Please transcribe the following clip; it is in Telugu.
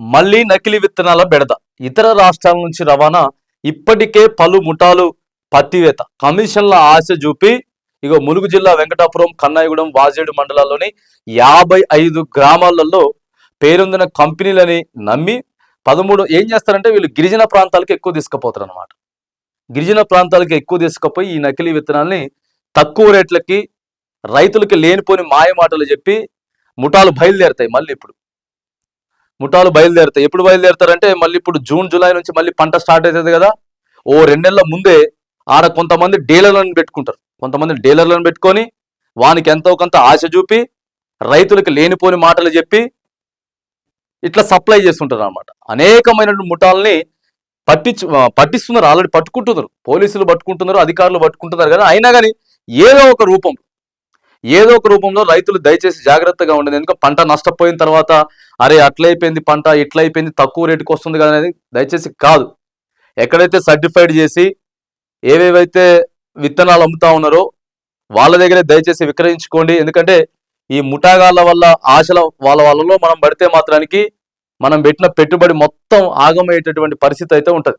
మళ్లీ నకిలీ విత్తనాల బెడద. ఇతర రాష్ట్రాల నుంచి రవాణా. ఇప్పటికే పలు ముఠాలు పత్తివేత. కమిషన్ల ఆశ చూపి ఇగో ములుగు జిల్లా వెంకటాపురం, కన్నాయిగూడెం, వాజేడు మండలాల్లోని 55 గ్రామాలలో పేరొందిన కంపెనీలని నమ్మి 13 ఏం చేస్తారంటే వీళ్ళు గిరిజన ప్రాంతాలకు ఎక్కువ తీసుకుపోతారు అనమాట. గిరిజన ప్రాంతాలకు ఎక్కువ తీసుకుపోయి ఈ నకిలీ విత్తనాల్ని తక్కువ రేట్లకి రైతులకి లేనిపోని మాయ మాటలు చెప్పి ముఠాలు బయలుదేరుతాయి. మళ్ళీ ఇప్పుడు ముఠాలు బయలుదేరుతాయి. ఎప్పుడు బయలుదేరుతారంటే మళ్ళీ ఇప్పుడు జూన్, జూలై నుంచి మళ్ళీ పంట స్టార్ట్ అవుతుంది కదా. ఓ 2 నెలల ముందే ఆడ కొంతమంది డీలర్లను పెట్టుకుంటారు. కొంతమంది డీలర్లను పెట్టుకొని వానికి ఎంతో కొంత ఆశ చూపి రైతులకు లేనిపోని మాటలు చెప్పి ఇట్లా సప్లై చేస్తుంటారు అనమాట. అనేకమైన ముఠాలని పట్టిస్తున్నారు. ఆల్రెడీ పట్టుకుంటున్నారు, పోలీసులు పట్టుకుంటున్నారు, అధికారులు పట్టుకుంటున్నారు కదా. అయినా కానీ ఏదో ఒక రూపంలో రైతులు దయచేసి జాగ్రత్తగా ఉండండి. ఎందుకంటే పంట నష్టపోయిన తర్వాత అరే అట్లయిపోయింది పంట, ఇట్లయిపోయింది, తక్కువ రేటుకి వస్తుంది కదా అనేది దయచేసి కాదు. ఎక్కడైతే సర్టిఫైడ్ చేసి ఏవేవైతే విత్తనాలు అమ్ముతా ఉన్నారో వాళ్ళ దగ్గరే దయచేసి విక్రయించుకోండి. ఎందుకంటే ఈ ముఠాగాళ్ళ వల్ల ఆశల వాళ్ళలో మనం పడితే మాత్రానికి మనం పెట్టిన పెట్టుబడి మొత్తం ఆగమయ్యేటటువంటి పరిస్థితి అయితే ఉంటుంది.